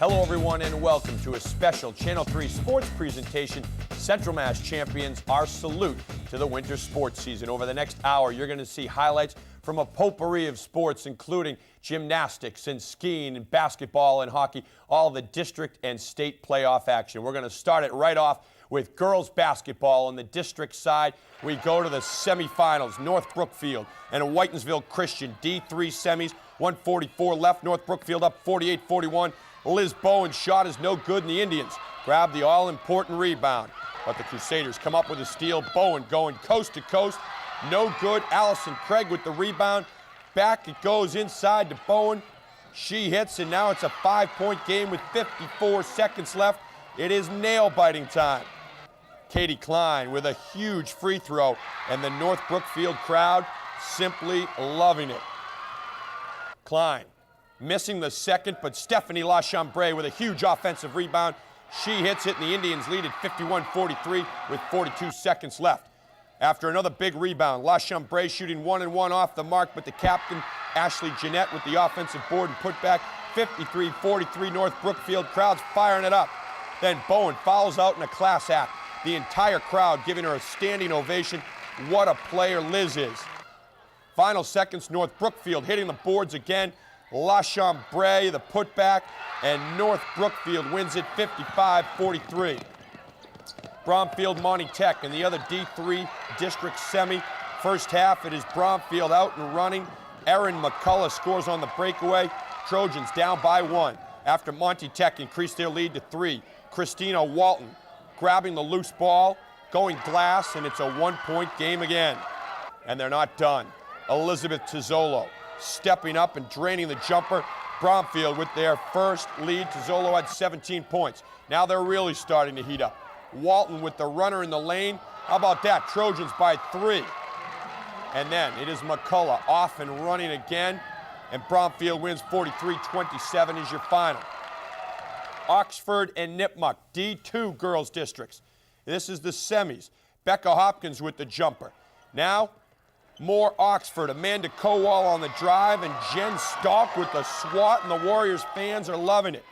Hello, everyone, and welcome to a special Channel 3 sports presentation. Central Mass champions, our salute to the winter sports season. Over the next hour, you're going to see highlights from a potpourri of sports, including gymnastics and skiing and basketball and hockey, all the district and state playoff action. We're going to start it right off with girls basketball. On the district side, we go to the semifinals. North Brookfield and Whitensville Christian, D3 semis, 1:44 left. North Brookfield up 48-41. Liz Bowen's shot is no good, and the Indians grab the all-important rebound. But the Crusaders come up with a steal. Bowen going coast to coast. No good. Allison Craig with the rebound. Back it goes inside to Bowen. She hits, and now it's a 5-point game with 54 seconds left. It is nail-biting time. Katie Klein with a huge free throw, and the North Brookfield crowd simply loving it. Klein missing the second, but Stephanie LaChambre with a huge offensive rebound. She hits it, and the Indians lead at 51-43 with 42 seconds left. After another big rebound, LaChambre shooting 1-and-1 off the mark, but the captain, Ashley Jeanette, with the offensive board and putback. 53-43 North Brookfield, crowd's firing it up. Then Bowen fouls out in a class act. The entire crowd giving her a standing ovation. What a player Liz is. Final seconds, North Brookfield hitting the boards again. LaChambre, the putback, and North Brookfield wins it 55-43. Bromfield Monty Tech in the other D3 district semi. First half, it is Bromfield out and running. Erin McCullough scores on the breakaway. Trojans down by 1 after Monty Tech increased their lead to 3. Christina Walton grabbing the loose ball, going glass, and it's a 1-point game again. And they're not done. Elizabeth Tizzolo stepping up and draining the jumper. Bromfield with their first lead. Tizzolo had 17 points. Now they're really starting to heat up. Walton with the runner in the lane. How about that? Trojans by 3. And then it is McCullough off and running again. And Bromfield wins 43-27 is your final. Oxford and Nipmuc, D2 girls districts. This is the semis. Becca Hopkins with the jumper. Now, more Oxford. Amanda Kowal on the drive, and Jen Stalk with the swat, and the Warriors fans are loving it.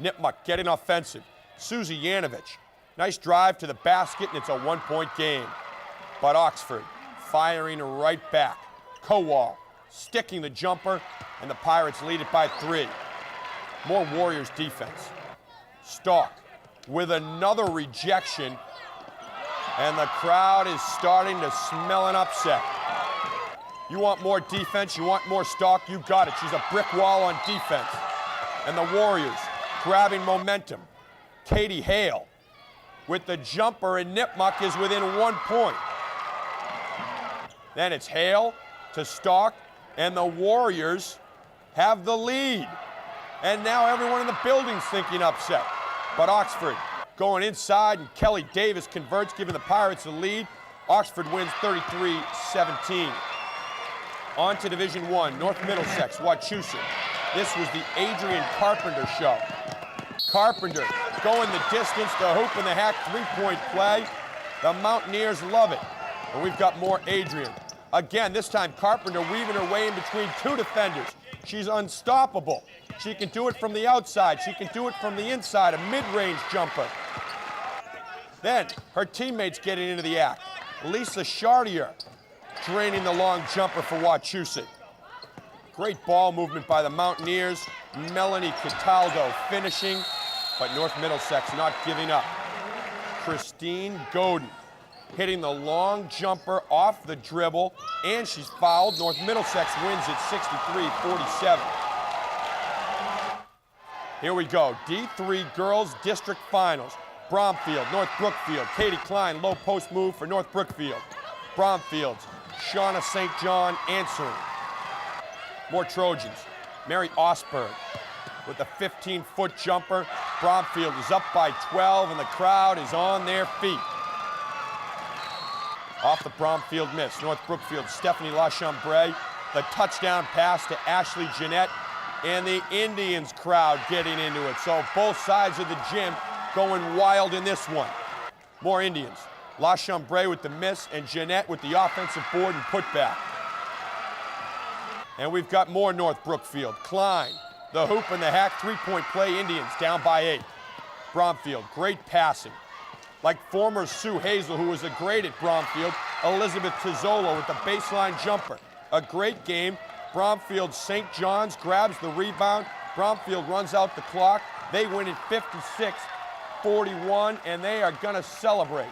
Nipmuc getting offensive. Susie Yanovich, nice drive to the basket, and it's a 1-point game. But Oxford firing right back. Kowal sticking the jumper, and the Pirates lead it by 3. More Warriors defense. Stalk with another rejection, and the crowd is starting to smell an upset. You want more defense, you want more Stalk, you got it. She's a brick wall on defense. And the Warriors grabbing momentum. Katie Hale with the jumper, and Nipmuc is within 1 point. Then it's Hale to Stalk, and the Warriors have the lead. And now everyone in the building's thinking upset. But Oxford going inside, and Kelly Davis converts, giving the Pirates the lead. Oxford wins 33-17. On to Division I, North Middlesex, Wachusett. This was the Adrian Carpenter show. Carpenter going the distance, the hoop and the hack three-point play. The Mountaineers love it. And we've got more Adrian. Again, this time Carpenter weaving her way in between 2 defenders. She's unstoppable. She can do it from the outside. She can do it from the inside, a mid-range jumper. Then her teammates getting into the act. Lisa Chartier draining the long jumper for Wachusett. Great ball movement by the Mountaineers. Melanie Cataldo finishing, but North Middlesex not giving up. Christine Godin hitting the long jumper off the dribble, and she's fouled. North Middlesex wins it 63-47. Here we go, D3 girls district finals. Bromfield, North Brookfield. Katie Klein, low post move for North Brookfield. Bromfield's Shauna St. John answering. More Trojans. Mary Osberg with a 15-foot jumper. Bromfield is up by 12, and the crowd is on their feet. Off the Bromfield miss. North Brookfield, Stephanie LaChambre. The touchdown pass to Ashley Jeanette, and the Indians crowd getting into it. So both sides of the gym going wild in this one. More Indians. LaChambre with the miss, and Jeanette with the offensive board and putback. And we've got more North Brookfield. Klein The hoop and the hack, three-point play, Indians down by 8. Bromfield, great passing. Like former Sue Hazel, who was a great at Bromfield, Elizabeth Tizzolo with the baseline jumper. A great game. Bromfield St. John's grabs the rebound. Bromfield runs out the clock. They win it 56-41, and they are going to celebrate.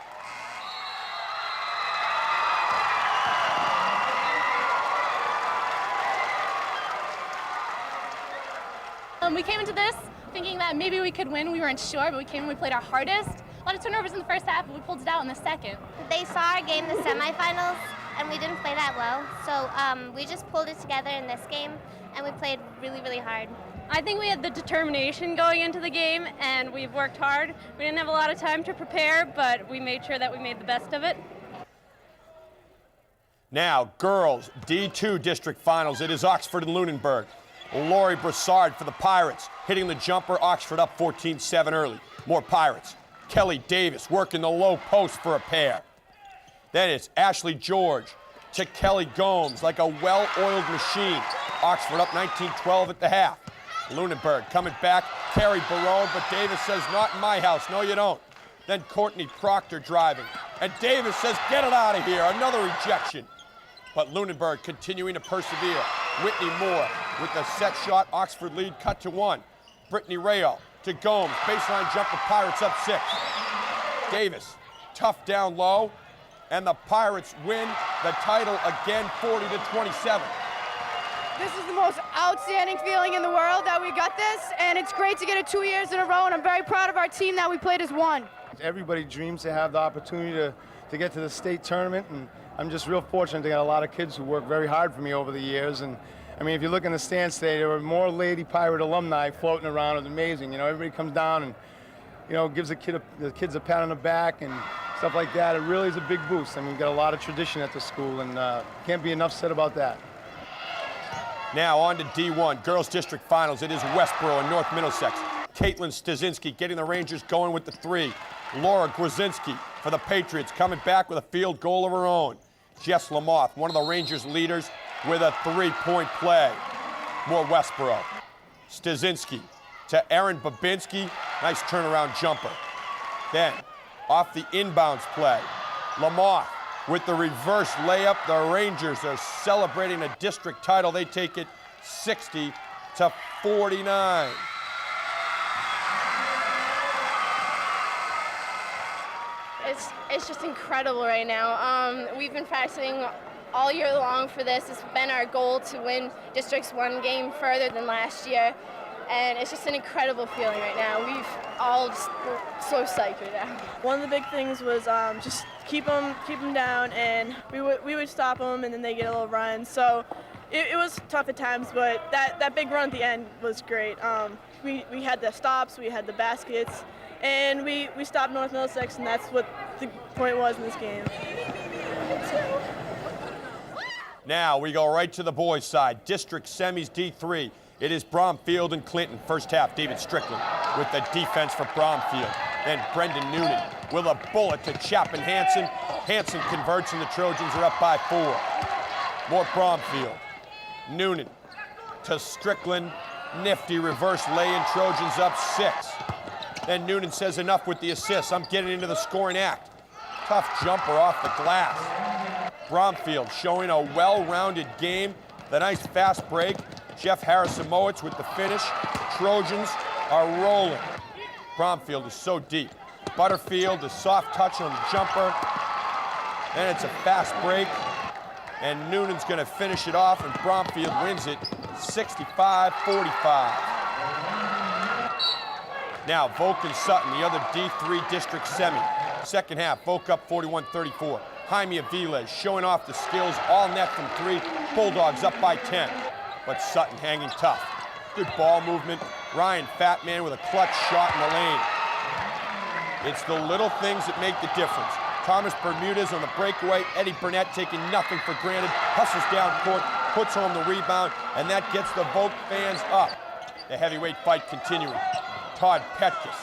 We came into this thinking that maybe we could win. We weren't sure, but we came and we played our hardest. A lot of turnovers in the first half, but we pulled it out in the second. They saw our game in the semifinals, and we didn't play that well. So we just pulled it together in this game, and we played really, really hard. I think we had the determination going into the game, and we've worked hard. We didn't have a lot of time to prepare, but we made sure that we made the best of it. Now, girls D2 district finals. It is Oxford and Lunenburg. Laurie Broussard for the Pirates, hitting the jumper. Oxford up 14-7 early. More Pirates. Kelly Davis working the low post for a pair. Then it's Ashley George to Kelly Gomes like a well-oiled machine. Oxford up 19-12 at the half. Lunenburg coming back. Carrie Barone, but Davis says, not in my house. No, you don't. Then Courtney Proctor driving. And Davis says, get it out of here. Another rejection. But Lunenburg continuing to persevere. Whitney Moore with the set shot. Oxford lead cut to 1. Brittany Rayo to Gomes. Baseline jumper, Pirates up 6. Davis, tough down low. And the Pirates win the title again, 40-27. This is the most outstanding feeling in the world that we got this, and it's great to get it 2 years in a row, and I'm very proud of our team that we played as one. Everybody dreams to have the opportunity to get to the state tournament, and I'm just real fortunate to get a lot of kids who work very hard for me over the years. And I mean, if you look in the stands today, there were more Lady Pirate alumni floating around. It was amazing. You know, everybody comes down and, you know, gives the kids a pat on the back and stuff like that. It really is a big boost. I mean, we've got a lot of tradition at the school, and can't be enough said about that. Now on to D1, girls district finals. It is Westboro and North Middlesex. Caitlin Stasinski getting the Rangers going with the 3. Laura Grzinski for the Patriots coming back with a field goal of her own. Jess Lamoth, one of the Rangers' leaders, with a 3-point play. More Westboro. Stasinski to Erin Babinski. Nice turnaround jumper. Then, off the inbounds play, Lamoth with the reverse layup. The Rangers are celebrating a district title. They take it 60-49. It's just incredible right now. We've been practicing all year long for this. It's been our goal to win District's 1 game further than last year, and it's just an incredible feeling right now. We've all just so psyched right now. One of the big things was just keep them down, and we would stop them, and then they get a little run. So it was tough at times, but that big run at the end was great. We had the stops, we had the baskets, and we stopped North Middlesex, and that's what the point was in this game. Now we go right to the boys' side. District semis D3. It is Bromfield and Clinton. First half, David Strickland with the defense for Bromfield. Then Brendan Noonan with a bullet to Chapin Hansen. Hansen converts, and the Trojans are up by 4. More Bromfield. Noonan to Strickland. Nifty reverse lay-in. Trojans up 6. Then Noonan says enough with the assist. I'm getting into the scoring act. Tough jumper off the glass. Bromfield showing a well-rounded game. The nice fast break. Jeff Harrison-Mowitz with the finish. Trojans are rolling. Bromfield is so deep. Butterfield, the soft touch on the jumper. Then it's a fast break. And Noonan's going to finish it off, and Bromfield wins it 65-45. Now, Volk and Sutton, the other D3 district semi. Second half, Volk up 41-34. Jaime Aviles showing off the skills, all net from 3. Bulldogs up by 10. But Sutton hanging tough. Good ball movement. Ryan Fatman with a clutch shot in the lane. It's the little things that make the difference. Thomas Bermudez on the breakaway. Eddie Burnett taking nothing for granted. Hustles down court, puts home the rebound, and that gets the Volk fans up. The heavyweight fight continuing. Todd Petkus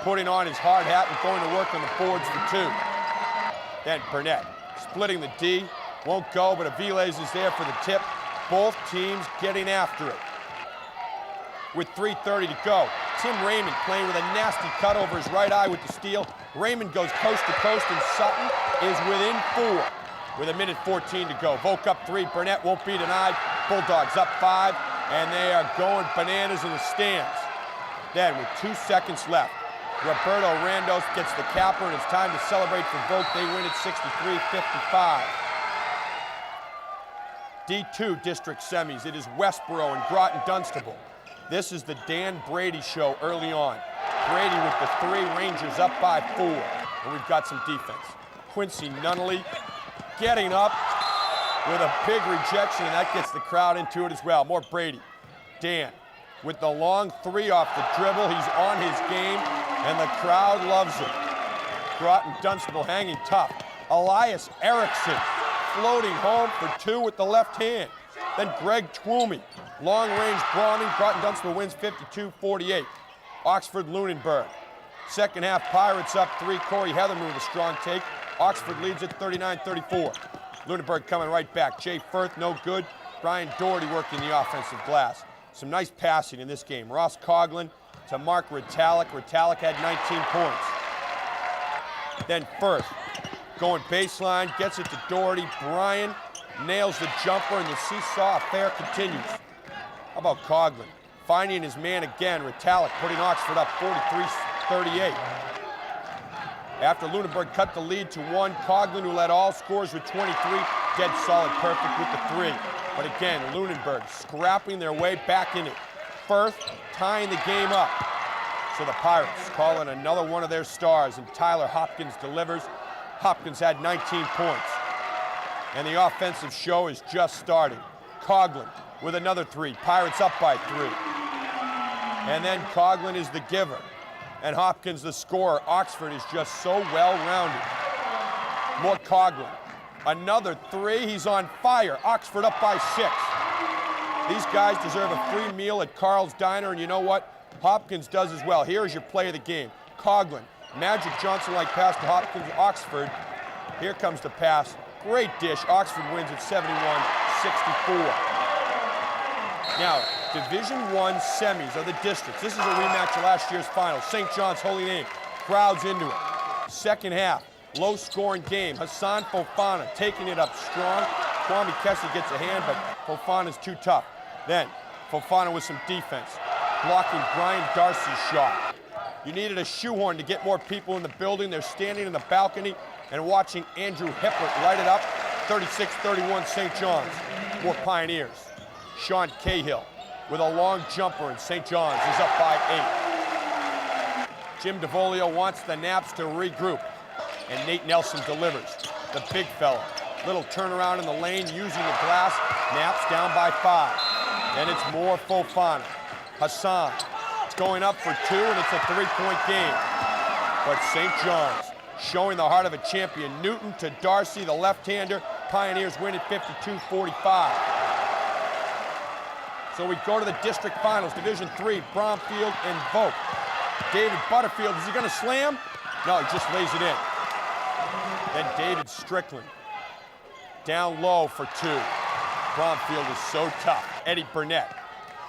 putting on his hard hat and going to work on the boards for 2. Then Burnett splitting the D. Won't go, but Aviles is there for the tip. Both teams getting after it. with 3:30 to go. Tim Raymond playing with a nasty cut over his right eye with the steal. Raymond goes coast to coast, and Sutton is within 4 with 1:14 to go. Volk up 3. Burnett won't be denied. Bulldogs up 5, and they are going bananas in the stands. Then, with 2 seconds left, Roberto Randos gets the capper, and it's time to celebrate for Volk. They win at 63-55. D2 district semis. It is Westboro and Groton-Dunstable. This is the Dan Brady show early on. Brady with the 3, Rangers up by 4. And we've got some defense. Quincy Nunnally getting up with a big rejection, and that gets the crowd into it as well. More Brady. Dan with the long 3 off the dribble. He's on his game, and the crowd loves it. Groton-Dunstable hanging tough. Elias Erickson floating home for 2 with the left hand. Then Greg Twomey, long-range brawling. Groton-Dunstable wins 52-48. Oxford Lunenburg. Second half, Pirates up 3. Corey Heatherman with a strong take. Oxford leads at 39-34. Lunenburg coming right back. Jay Firth, no good. Brian Doherty working the offensive glass. Some nice passing in this game. Ross Coughlin to Mark Ritalik. Ritalik had 19 points. Then Firth going baseline, gets it to Doherty. Brian nails the jumper, and the seesaw affair continues. How about Coughlin? Finding his man again. Ritalik putting Oxford up 43-38. After Lunenburg cut the lead to 1, Coughlin, who led all scores with 23, dead solid perfect with the 3. But again, Lunenburg scrapping their way back in it. Firth tying the game up. So the Pirates call in another one of their stars, and Tyler Hopkins delivers. Hopkins had 19 points. And the offensive show is just starting. Coughlin with another 3. Pirates up by 3. And then Coughlin is the giver, and Hopkins the scorer. Oxford is just so well-rounded. More Coughlin. Another 3. He's on fire. Oxford up by 6. These guys deserve a free meal at Carl's Diner, and you know what? Hopkins does as well. Here's your play of the game. Coughlin. Magic Johnson-like pass to Hopkins. Oxford. Here comes the pass. Great dish. Oxford wins at 71-64. Now, Division I semis are the districts. This is a rematch of last year's final. St. John's Holy Name. Crowds into it. Second half. Low-scoring game. Hassan Fofana taking it up strong. Kwame Kessie gets a hand, but Fofana's too tough. Then, Fofana with some defense. Blocking Brian Darcy's shot. You needed a shoehorn to get more people in the building. They're standing in the balcony and watching Andrew Hippert light it up. 36-31 St. John's. More Pioneers. Sean Cahill with a long jumper, and St. John's is up by 8. Jim DeVolio wants the Naps to regroup, and Nate Nelson delivers. The big fella. Little turnaround in the lane using the glass. Naps down by 5. Then it's more Fofana. Hassan. It's going up for 2, and it's a 3-point game. But St. John's showing the heart of a champion. Newton to Darcy, the left-hander. Pioneers win at 52-45. So we go to the district finals. Division III, Bromfield and Volk. David Butterfield, is he going to slam? No, he just lays it in. Then David Strickland. Down low for 2. Bromfield is so tough. Eddie Burnett.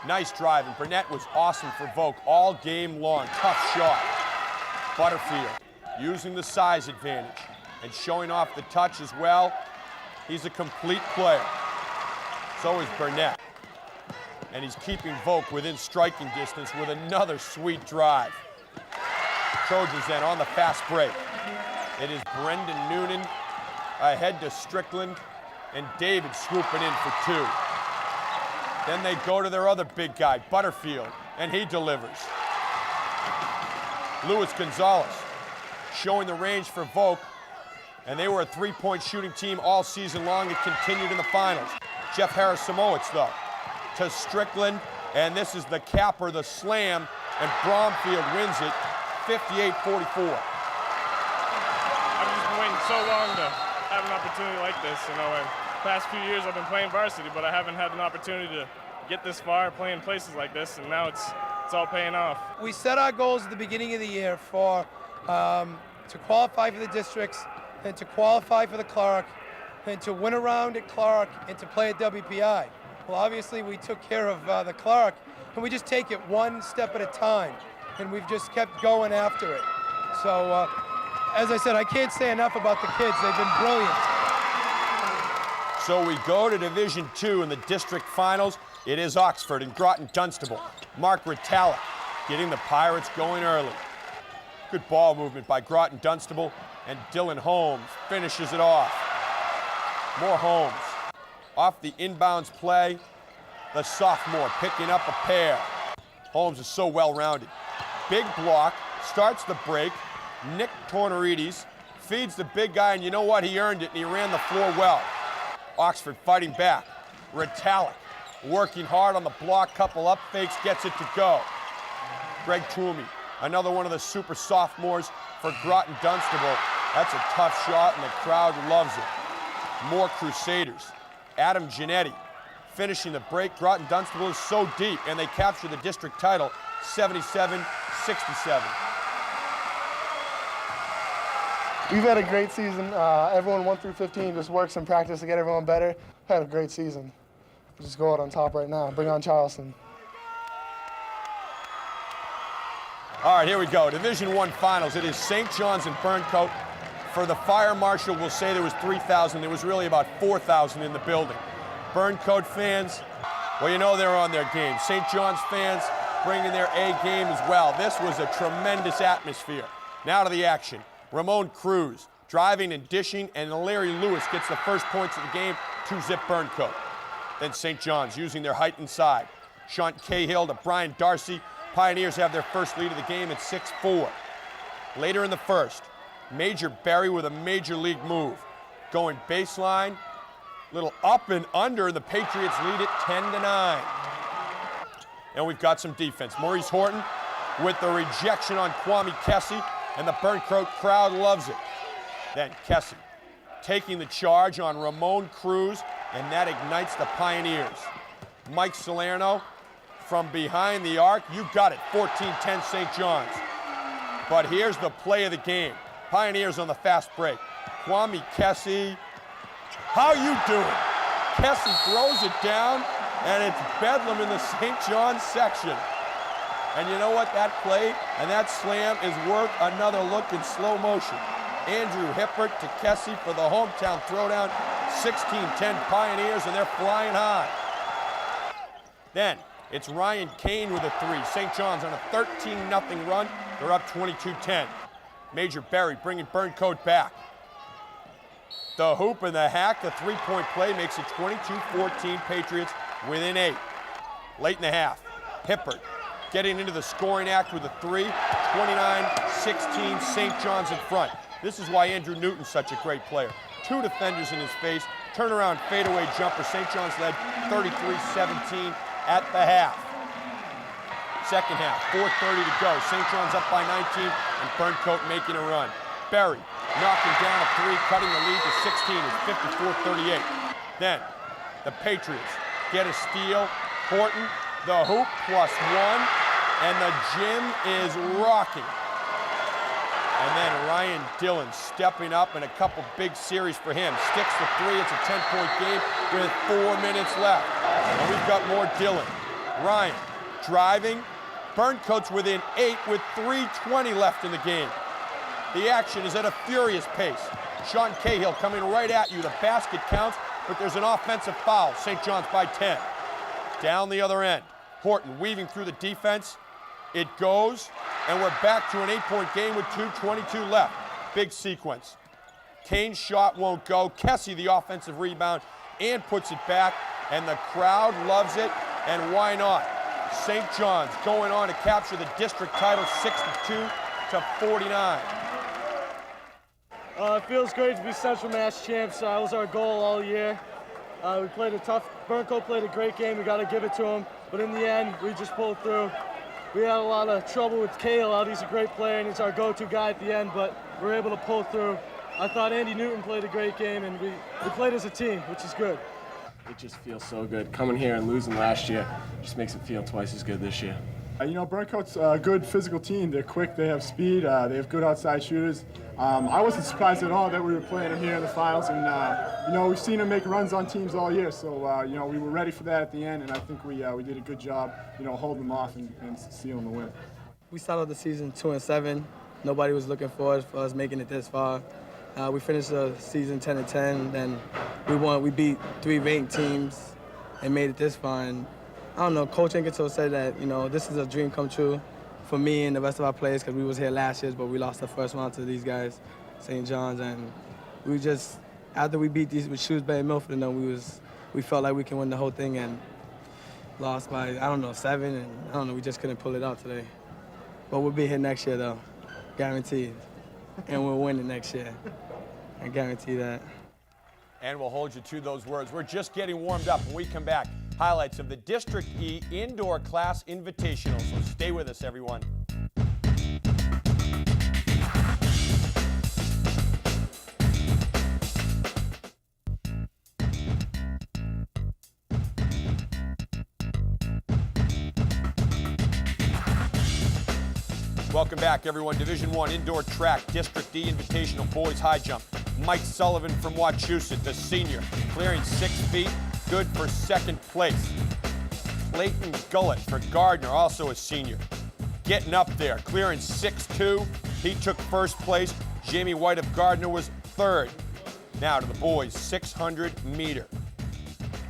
Nice drive, and Burnett was awesome for Volk all game long. Tough shot. Butterfield using the size advantage and showing off the touch as well. He's a complete player. So is Burnett. And he's keeping Volk within striking distance with another sweet drive. Trojans then on the fast break. It is Brendan Noonan ahead to Strickland, and David swooping in for 2. Then they go to their other big guy, Butterfield, and he delivers. Luis Gonzalez showing the range for Volk, and they were a 3-point shooting team all season long. It continued in the finals. Jeff Harris-Samoitz, though, to Strickland, and this is the capper, the slam, and Bromfield wins it 58-44. I've just been waiting so long to have an opportunity like this. You know, in the past few years I've been playing varsity, but I haven't had an opportunity to get this far playing places like this, and now it's all paying off. We set our goals at the beginning of the year for to qualify for the districts, and to qualify for the Clark, and to win a round at Clark, and to play at WPI. Well, obviously we took care of the Clark, and we just take it one step at a time, and we've just kept going after it. So, as I said, I can't say enough about the kids. They've been brilliant. So we go to Division II in the district finals. It is Oxford and Groton-Dunstable. Mark Ritalik getting the Pirates going early. Good ball movement by Groton-Dunstable, and Dylan Holmes finishes it off. More Holmes. Off the inbounds play, the sophomore picking up a pair. Holmes is so well-rounded. Big block, starts the break. Nick Tornarides feeds the big guy, and you know what? He earned it, and he ran the floor well. Oxford fighting back. Ritalik working hard on the block, couple up fakes, gets it to go. Greg Toomey, another one of the super sophomores for Groton-Dunstable. That's a tough shot, and the crowd loves it. More Crusaders. Adam Giannetti finishing the break. Groton-Dunstable is so deep, and they capture the district title, 77-67. We've had a great season. Everyone 1 through 15 just works in practice to get everyone better. Had a great season. We'll just go out on top right now. Bring on Charleston. All right, here we go. Division I finals. It is St. John's and Burncoat. For the fire marshal, we'll say there was 3,000. There was really about 4,000 in the building. Burncoat fans, well, you know they're on their game. St. John's fans bringing their A game as well. This was a tremendous atmosphere. Now to the action. Ramon Cruz driving and dishing, and Larry Lewis gets the first points of the game to zip Burncoat. Then St. John's using their height inside. Sean Cahill to Brian Darcy. Pioneers have their first lead of the game at 6-4. Later in the first, Major Berry with a major league move. Going baseline, little up and under, and the Patriots lead it 10-9. And we've got some defense. Maurice Horton with the rejection on Kwame Kessie, and the Burncoat crowd loves it. Then Kessie taking the charge on Ramon Cruz, and that ignites the Pioneers. Mike Salerno from behind the arc. You got it, 14-10 St. John's. But here's the play of the game. Pioneers on the fast break. Kwame Kessie, how you doing? Kessie throws it down, and it's bedlam in the St. John's section. And you know what? That play and that slam is worth another look in slow motion. Andrew Hippert to Kessie for the hometown throwdown. 16-10 Pioneers, and they're flying high. Then it's Ryan Kane with a three. St. John's on a 13-0 run. They're up 22-10. Major Berry bringing Burncoat back. The hoop and the hack, the three-point play makes it 22-14 Patriots within 8. Late in the half, Hippert getting into the scoring act with a three. 29-16 St. John's in front. This is why Andrew Newton's such a great player. 2 defenders in his face, turnaround fadeaway jumper. St. John's led 33-17 at the half. Second half, 4:30 to go. St. John's up by 19, and Burncoat making a run. Berry knocking down a three, cutting the lead to 16. It's 54-38. Then the Patriots get a steal. Horton, the hoop +1, and the gym is rocking. And then Ryan Dillon stepping up, and a couple big series for him. Sticks the three. It's a 10-point game with 4 minutes left. And we've got more Dillon. Ryan driving. Burncoat's within 8 with 3:20 left in the game. The action is at a furious pace. Sean Cahill coming right at you. The basket counts, but there's an offensive foul. St. John's by 10. Down the other end. Horton weaving through the defense. It goes, and we're back to an 8-point game with 2:22 left. Big sequence. Kane's shot won't go. Kessie, the offensive rebound, and puts it back, and the crowd loves it, and why not? St. John's going on to capture the district title 62-49. It feels great to be Central Mass champs. That was our goal all year. We played a tough, Burncoat played a great game. We got to give it to them. But in the end, we just pulled through. We had a lot of trouble with Cahill out. He's a great player, and he's our go-to guy at the end, but we were able to pull through. I thought Andy Newton played a great game, and we played as a team, which is good. It just feels so good. Coming here and losing last year just makes it feel twice as good this year. You know, Burncoat's a good physical team. They're quick, they have speed, they have good outside shooters. I wasn't surprised at all that we were playing them here in the finals, and you know, we've seen them make runs on teams all year, so you know, we were ready for that at the end, and I think we did a good job, you know, holding them off and sealing the win. We started the season 2-7. Nobody was looking for us making it this far. We finished the season 10-10, then we beat 3 ranked teams and made it this far. And I don't know, Coach Ingersoll said that, you know, this is a dream come true for me and the rest of our players, because we was here last year, but we lost the first round to these guys, St. John's, and we just, after we beat these with Shrewsbury and Milford, and we felt like we can win the whole thing, and lost by, I don't know, 7, and I don't know, we just couldn't pull it out today. But we'll be here next year, though, guaranteed, and we'll win it next year. I guarantee that. And we'll hold you to those words. We're just getting warmed up. When we come back, highlights of the District E Indoor Class Invitational. So stay with us, everyone. Welcome back, everyone. Division I Indoor Track, District D Invitational Boys High Jump. Mike Sullivan from Wachusett, the senior, clearing 6 feet, good for 2nd place. Clayton Gullett for Gardner, also a senior, getting up there, clearing 6'2". He took 1st place. Jamie White of Gardner was 3rd. Now to the boys, 600-meter.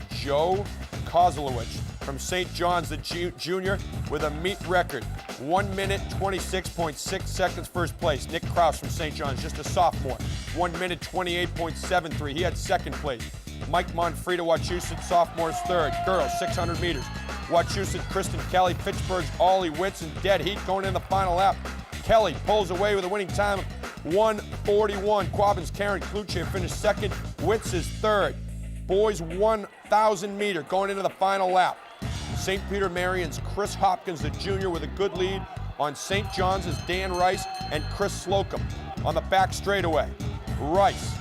Joe Kozlowicz from St. John's, the junior, with a meet record. 1 minute, 26.6 seconds, 1st place. Nick Krause from St. John's, just a sophomore. 1 minute, 28.73. He had 2nd place. Mike Monfrida, Wachusett, sophomores, 3rd. Girls, 600 meters. Wachusett, Kristen Kelly, Fitchburg's Ollie Whitson, dead heat going in the final lap. Kelly pulls away with a winning time of 1:41. Quabbin's Karen Kluche finished 2nd. Witz is 3rd. Boys 1,000 meter going into the final lap. St. Peter Marion's Chris Hopkins, the junior, with a good lead. On St. John's is Dan Rice and Chris Slocum. On the back straightaway, Rice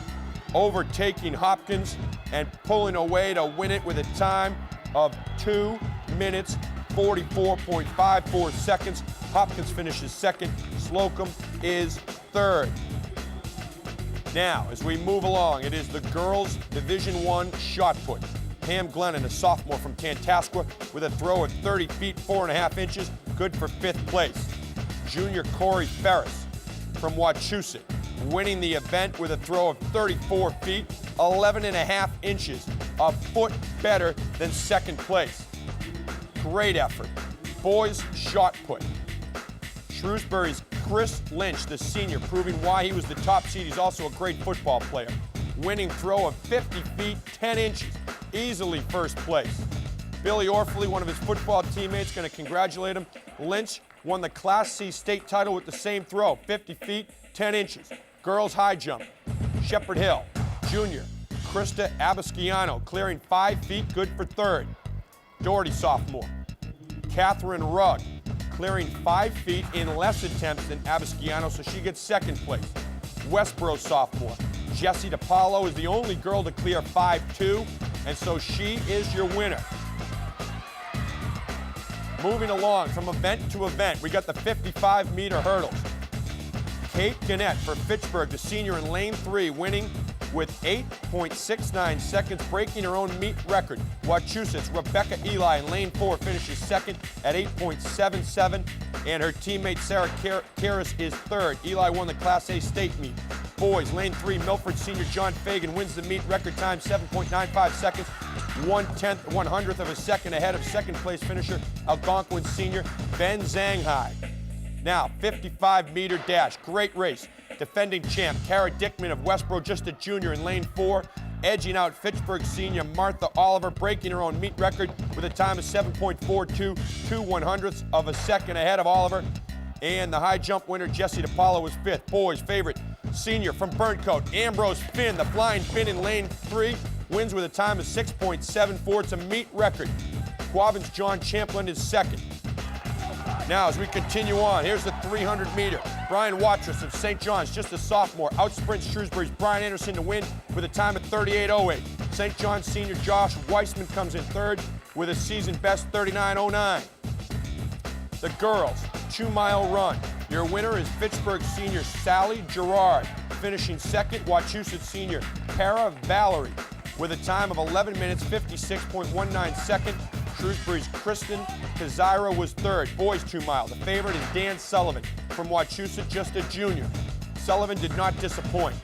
overtaking Hopkins and pulling away to win it with a time of 2 minutes, 44.54 seconds. Hopkins finishes 2nd. Slocum is 3rd. Now, as we move along, it is the girls' Division I shot put. Pam Glennon, a sophomore from Tantascwa, with a throw of 30 feet, 4.5 inches, good for 5th place. Junior Corey Ferris from Wachusett, winning the event with a throw of 34 feet, 11.5 inches, a foot better than 2nd place. Great effort. Boys shot put. Shrewsbury's Chris Lynch, the senior, proving why he was the top seed. He's also a great football player. Winning throw of 50 feet, 10 inches. Easily 1st place. Billy Orfley, one of his football teammates, going to congratulate him. Lynch won the Class C state title with the same throw, 50 feet, 10 inches. Girls high jump. Shepherd Hill, junior, Krista Abasciano, clearing 5 feet, good for 3rd. Doherty, sophomore. Catherine Rugg, clearing 5 feet in less attempts than Abasciano, so she gets 2nd place. Westboro, sophomore. Jessie DiPaolo is the only girl to clear 5'2", and so she is your winner. Moving along from event to event, we got the 55-meter hurdles. Kate Gannett for Fitchburg, the senior in lane 3, winning with 8.69 seconds, breaking her own meet record. Wachusett's Rebecca Eli in lane 4 finishes 2nd at 8.77, and her teammate Sarah Karras is 3rd. Eli won the Class A state meet. Boys, lane 3, Milford senior John Fagan wins the meet, record time 7.95 seconds, 1/100th of a second ahead of 2nd place finisher Algonquin senior Ben Zanghai. Now, 55-meter dash, great race. Defending champ Kara Dickman of Westboro, just a junior in lane 4, edging out Fitchburg senior Martha Oliver, breaking her own meet record with a time of 7.42, 2/100ths of a second ahead of Oliver. And the high jump winner, Jessie DiPaolo, was 5th. Boys' favorite senior from Burncoat, Ambrose Finn, the flying Finn in lane 3, wins with a time of 6.74. It's a meet record. Quabbin's John Champlin is 2nd. Now, as we continue on, here's the 300-meter. Brian Watrous of St. John's, just a sophomore, outsprints Shrewsbury's Brian Anderson to win with a time of 38.08. St. John's senior Josh Weissman comes in 3rd with a season best 39.09. The girls' 2-mile run. Your winner is Fitchburg senior Sally Gerard, finishing second, Wachusett senior Cara Valerie with a time of 11 minutes, 56.19 seconds. Shrewsbury's Kristen Kazira was third. Boys 2-mile. The favorite is Dan Sullivan from Wachusett, just a junior. Sullivan did not disappoint.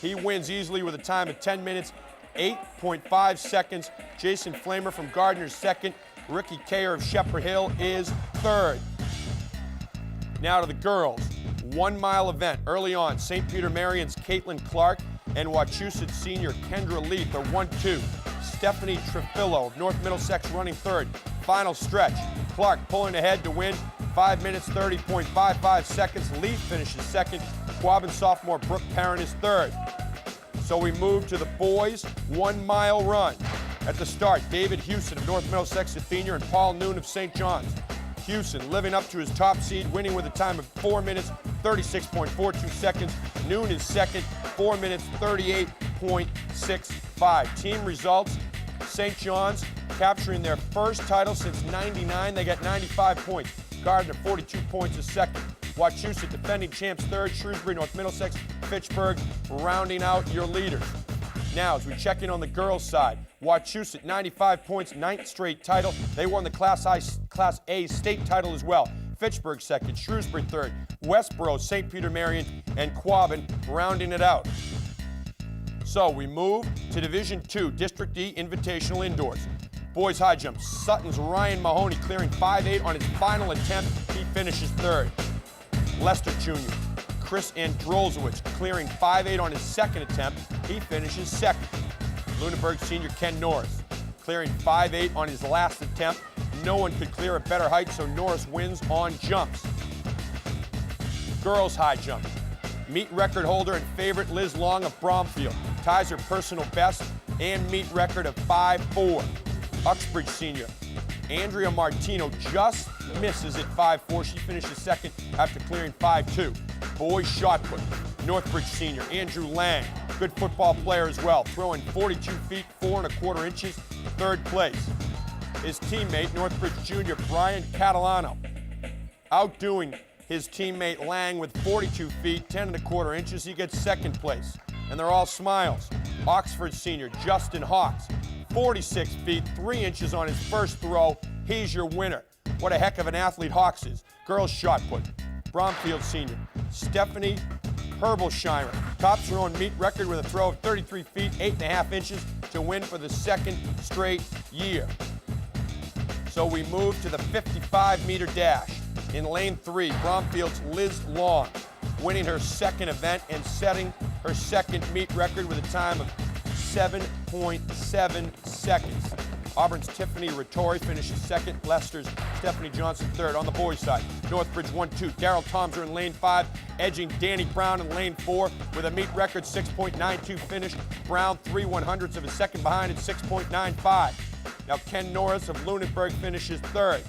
He wins easily with a time of 10 minutes, 8.5 seconds. Jason Flamer from Gardner's second. Ricky Kayer of Shepherd Hill is third. Now to the girls. 1-mile event. Early on, St. Peter Marion's Caitlin Clark and Wachusett senior Kendra Leith are 1-2. Stephanie Trefillo of North Middlesex running third. Final stretch. Clark pulling ahead to win. 5 minutes, 30.55 seconds. Leith finishes second. Quabbin sophomore Brooke Parent is third. So we move to the boys' 1-mile run. At the start, David Hewson of North Middlesex Athenia and Paul Noon of St. John's. Hewson living up to his top seed, winning with a time of 4 minutes, 36.42 seconds. Noon is second, 4 minutes, 38.65. Team results, St. John's capturing their first title since '99. They got 95 points. Gardner 42 points a second. Wachusett defending champs third. Shrewsbury, North Middlesex, Fitchburg rounding out your leaders. Now, as we check in on the girls' side, Wachusett 95 points, 9th straight title. They won the Class A state title as well. Fitchburg second, Shrewsbury third, Westboro, St. Peter Marion, and Quabbin rounding it out. So we move to Division II, District D Invitational Indoors. Boys high jump, Sutton's Ryan Mahoney clearing 5.8 on his final attempt. He finishes third. Leicester Junior, Chris Androlzowicz clearing 5.8 on his second attempt. He finishes second. Lunenburg senior Ken Norris clearing 5.8 on his last attempt. No one could clear a better height, so Norris wins on jumps. Girls high jump. Meet record holder and favorite Liz Long of Bromfield ties her personal best and meet record of 5.4. Uxbridge senior Andrea Martino just misses at 5.4. She finishes second after clearing 5.2. Boys shot put. Northbridge senior Andrew Lang, good football player as well, throwing 42 feet 4 1/4 inches, third place. His teammate, Northbridge junior Brian Catalano, outdoing his teammate Lang with 42 feet 10 1/4 inches. He gets second place, and they're all smiles. Oxford senior Justin Hawks, 46 feet 3 inches on his first throw. He's your winner. What a heck of an athlete Hawks is. Girls shot put. Bromfield senior Stephanie Herbolsheimer tops her own meet record with a throw of 33 feet 8 1/2 inches to win for the second straight year. So we move to the 55-meter dash. In lane 3, Bromfield's Liz Long winning her second event and setting her second meet record with a time of 7.7 seconds. Auburn's Tiffany Rattori finishes second. Leicester's Stephanie Johnson third. On the boys' side, Northbridge 1-2. Daryl Tomser in lane 5, edging Danny Brown in lane 4 with a meet record 6.92 finish. Brown 3/100ths of a second behind at 6.95. Now Ken Norris of Lunenburg finishes third.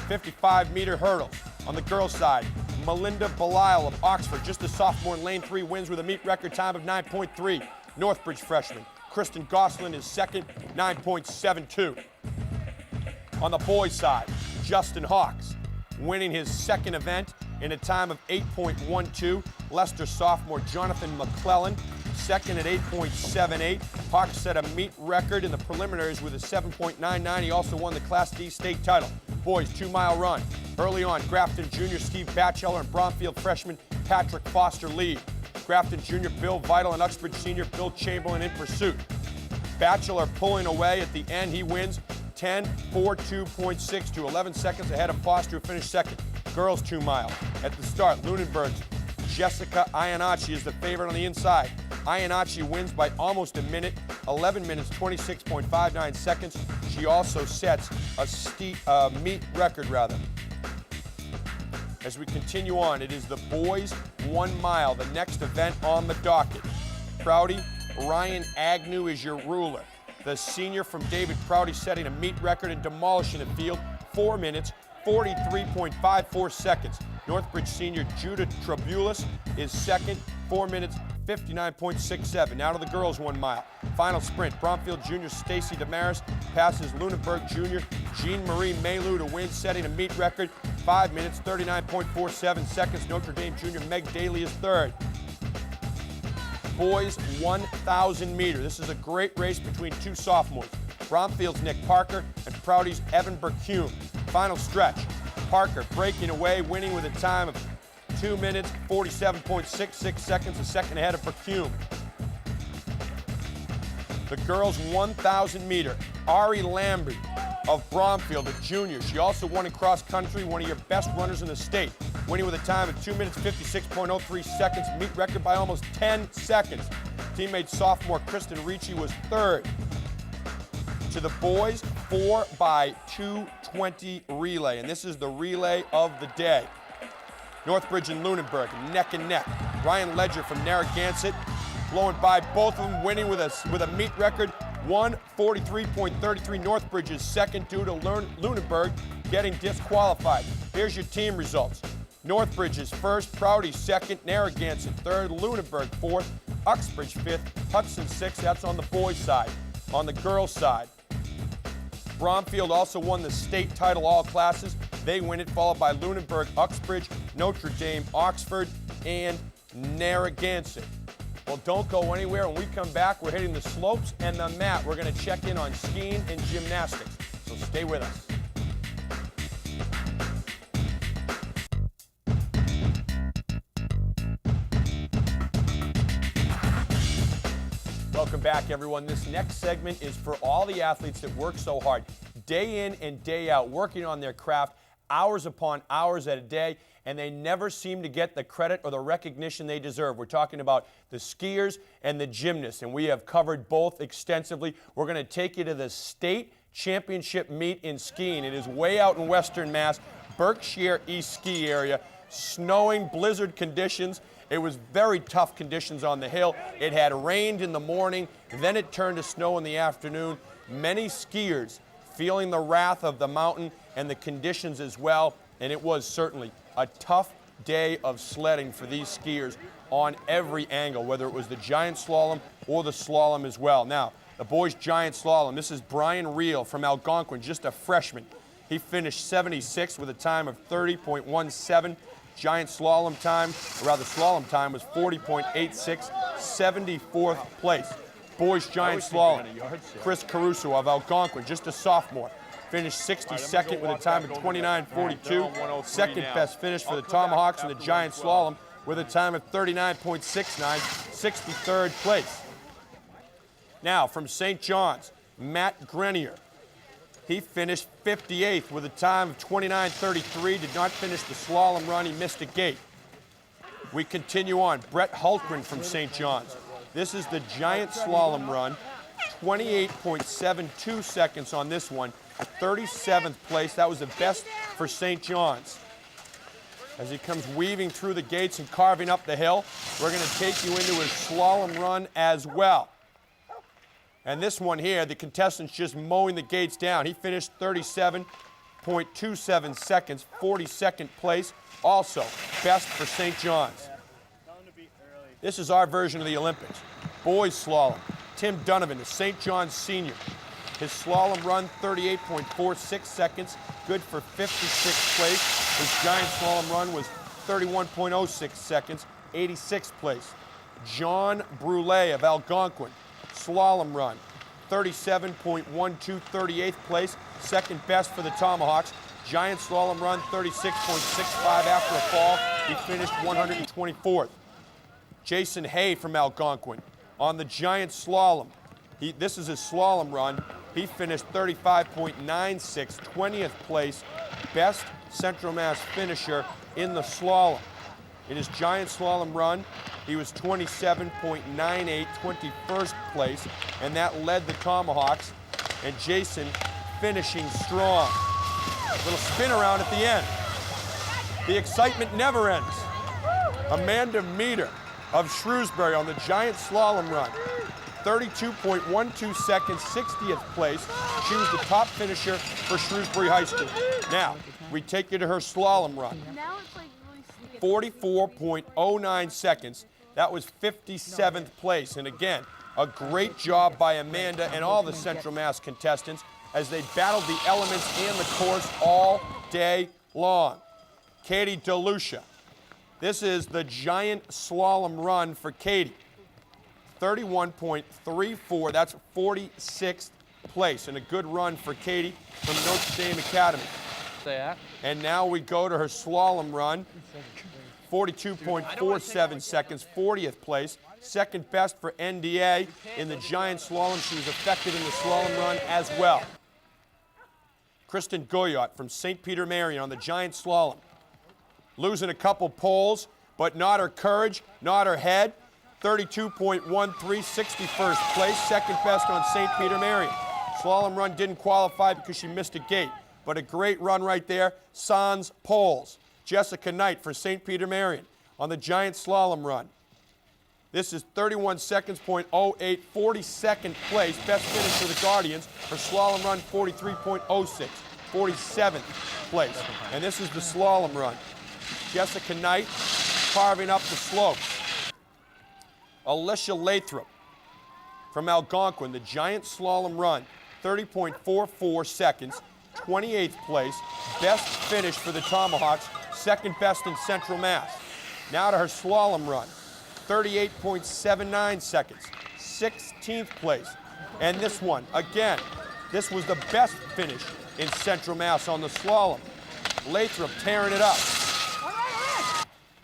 55-meter hurdles. On the girls' side, Melinda Belisle of Oxford, just a sophomore in lane 3, wins with a meet record time of 9.3. Northbridge freshman Kristen Goslin is second, 9.72. On the boys' side, Justin Hawks winning his second event in a time of 8.12. Leicester sophomore Jonathan McClellan second at 8.78. Hawks set a meet record in the preliminaries with a 7.99. He also won the Class D state title. Boys 2-mile run. Early on, Grafton junior Steve Batchelor and Bromfield freshman Patrick Foster lead. Grafton junior Bill Vital and Uxbridge senior Bill Chamberlain in pursuit. Batchelor pulling away at the end. He wins 10.42.62, 11 seconds ahead of Foster, who finished second. Girls 2-mile. At the start, Lunenburg's Jessica Iannacci is the favorite on the inside. Iannacci wins by almost a minute, 11 minutes, 26.59 seconds. She also sets a meet record, As we continue on, it is the boys 1 mile, the next event on the docket. Prouty, Ryan Agnew is your ruler. The senior from David Prouty setting a meet record and demolishing the field, 4 minutes, 43.54 seconds. Northbridge senior Judah Trabulis is second, 4 minutes, 59.67. Now to the girls 1 mile. Final sprint. Bromfield junior Stacy Damaris passes Lunenburg junior Jean-Marie Maylou to win, setting a meet record 5 minutes, 39.47 seconds. Notre Dame junior Meg Daly is third. Boys 1,000 meter. This is a great race between two sophomores. Bromfield's Nick Parker and Prouty's Evan Burkume. Final stretch. Parker breaking away, winning with a time of 2 minutes, 47.66 seconds, a second ahead of Burkume. The girls 1,000 meter. Ari Lambert of Bromfield, a junior. She also won in cross country, one of your best runners in the state, winning with a time of 2 minutes, 56.03 seconds, meet record by almost 10 seconds. Teammate sophomore Kristen Ricci was third. To the boys, 4x220 relay, and this is the relay of the day. Northbridge and Lunenburg, neck and neck. Ryan Ledger from Narragansett blowing by both of them, winning with a meet record 1:43.33. Northbridge is second due to Lunenburg getting disqualified. Here's your team results. Northbridge is first, Prouty second, Narragansett third, Lunenburg fourth, Uxbridge fifth, Hudson sixth. That's on the boys' side. On the girls' side, Bromfield also won the state title all classes. They win it, followed by Lunenburg, Uxbridge, Notre Dame, Oxford, and Narragansett. Well, don't go anywhere. When we come back, we're hitting the slopes and the mat. We're going to check in on skiing and gymnastics. So stay with us. Welcome back, everyone. This next segment is for all the athletes that work so hard, day in and day out, working on their craft, hours upon hours at a day, and they never seem to get the credit or the recognition they deserve. We're talking about the skiers and the gymnasts, and we have covered both extensively. We're going to take you to the state championship meet in skiing. It is way out in Western Mass, Berkshire East ski area, snowing, blizzard conditions. It was very tough conditions on the hill. It had rained in the morning, then it turned to snow in the afternoon. Many skiers feeling the wrath of the mountain and the conditions as well, and it was certainly a tough day of sledding for these skiers on every angle, whether it was the giant slalom or the slalom as well. Now, the boys' giant slalom, this is Brian Reel from Algonquin, just a freshman. He finished 76th with a time of 30.17. Giant slalom time, or rather slalom time, was 40.86, 74th place. Boys giant slalom, Chris Caruso of Algonquin, just a sophomore, finished 62nd with a time of 29.42. Second best finish for the Tomahawks in the giant slalom with a time of 39.69, 63rd place. Now from St. John's, Matt Grenier. He finished 58th with a time of 29.33, did not finish the slalom run, he missed a gate. We continue on, Brett Hultgren from St. John's. This is the giant slalom run, 28.72 seconds on this one, 37th place. That was the best for St. John's. As he comes weaving through the gates and carving up the hill, we're going to take you into his slalom run as well. And this one here, the contestant's just mowing the gates down. He finished 37.27 seconds, 42nd place. Also, best for St. John's. This is our version of the Olympics. Boys slalom. Tim Donovan, the St. John's senior. His slalom run, 38.46 seconds, good for 56th place. His giant slalom run was 31.06 seconds, 86th place. John Brule of Algonquin. Slalom run, 37.12, 38th place, second best for the Tomahawks. Giant slalom run, 36.65 after a fall. He finished 124th. Jason Hay from Algonquin on the giant slalom. This is his slalom run. He finished 35.96, 20th place, best Central Mass finisher in the slalom. In his giant slalom run, he was 27.98, 21st place, and that led the Tomahawks, and Jason finishing strong. Little spin around at the end. The excitement never ends. Amanda Meter of Shrewsbury on the giant slalom run, 32.12 seconds, 60th place. She was the top finisher for Shrewsbury High School. Now, we take you to her slalom run. 44.09 seconds. That was 57th place. And again, a great job by Amanda and all the Central Mass contestants as they battled the elements and the course all day long. Katie DeLucia. This is the giant slalom run for Katie. 31.34, that's 46th place, and a good run for Katie from Notre Dame Academy. And now we go to her slalom run, 42.47 seconds, 40th place. Second best for NDA in the giant slalom. She was affected in the slalom run as well. Kristen Goyot from St. Peter Marion on the giant slalom. Losing a couple poles, but not her courage, not her head. 32.13, 61st place, second best on St. Peter Marion. Slalom run didn't qualify because she missed a gate, but a great run right there. Sans poles. Jessica Knight for St. Peter Marion on the giant slalom run. This is 31 seconds, .08, 42nd place, best finish for the Guardians. Her slalom run, 43.06, 47th place. And this is the slalom run. Jessica Knight carving up the slopes. Alicia Lathrop from Algonquin, the giant slalom run, 30.44 seconds, 28th place, best finish for the Tomahawks, second best in Central Mass. Now to her slalom run, 38.79 seconds, 16th place. And this one, again, this was the best finish in Central Mass on the slalom. Lathrop tearing it up.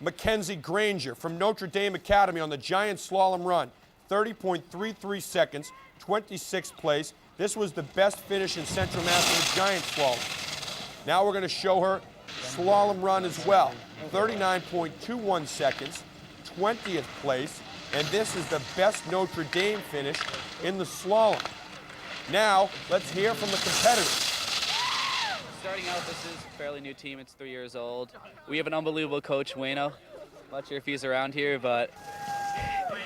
Mackenzie Granger from Notre Dame Academy on the giant slalom run, 30.33 seconds, 26th place. This was the best finish in Central Mass in the giant slalom. Now we're going to show her slalom run as well, 39.21 seconds, 20th place, and this is the best Notre Dame finish in the slalom. Now, let's hear from the competitors. Starting out, this is a fairly new team. It's 3 years old. We have an unbelievable coach, Wayno. Not sure if he's around here, but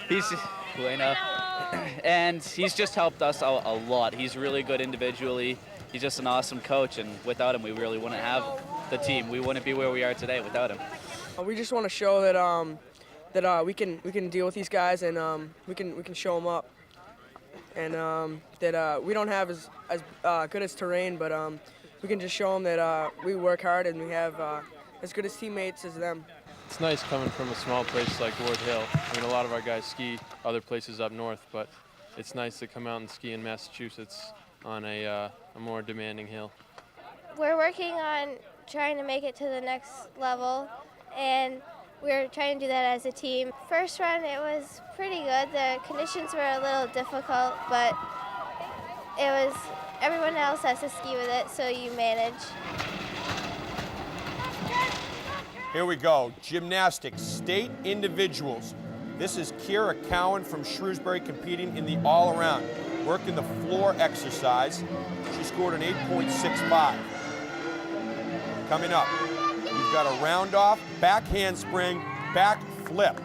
he's Wayno. And he's just helped us out a lot. He's really good individually. He's just an awesome coach, and without him, we really wouldn't have the team. We wouldn't be where we are today without him. We just want to show that we can deal with these guys, and we can show them up, and that we don't have as good as terrain, but we can just show them that we work hard and we have as good as teammates as them. It's nice coming from a small place like Ward Hill. I mean, a lot of our guys ski other places up north, but it's nice to come out and ski in Massachusetts on a more demanding hill. We're working on trying to make it to the next level, and we're trying to do that as a team. First run, it was pretty good. The conditions were a little difficult, but everyone else has to ski with it, so you manage. Here we go, gymnastics, state individuals. This is Kira Cowan from Shrewsbury competing in the all-around, working the floor exercise. She scored an 8.65. Coming up, we've got a round off, back handspring, back flip.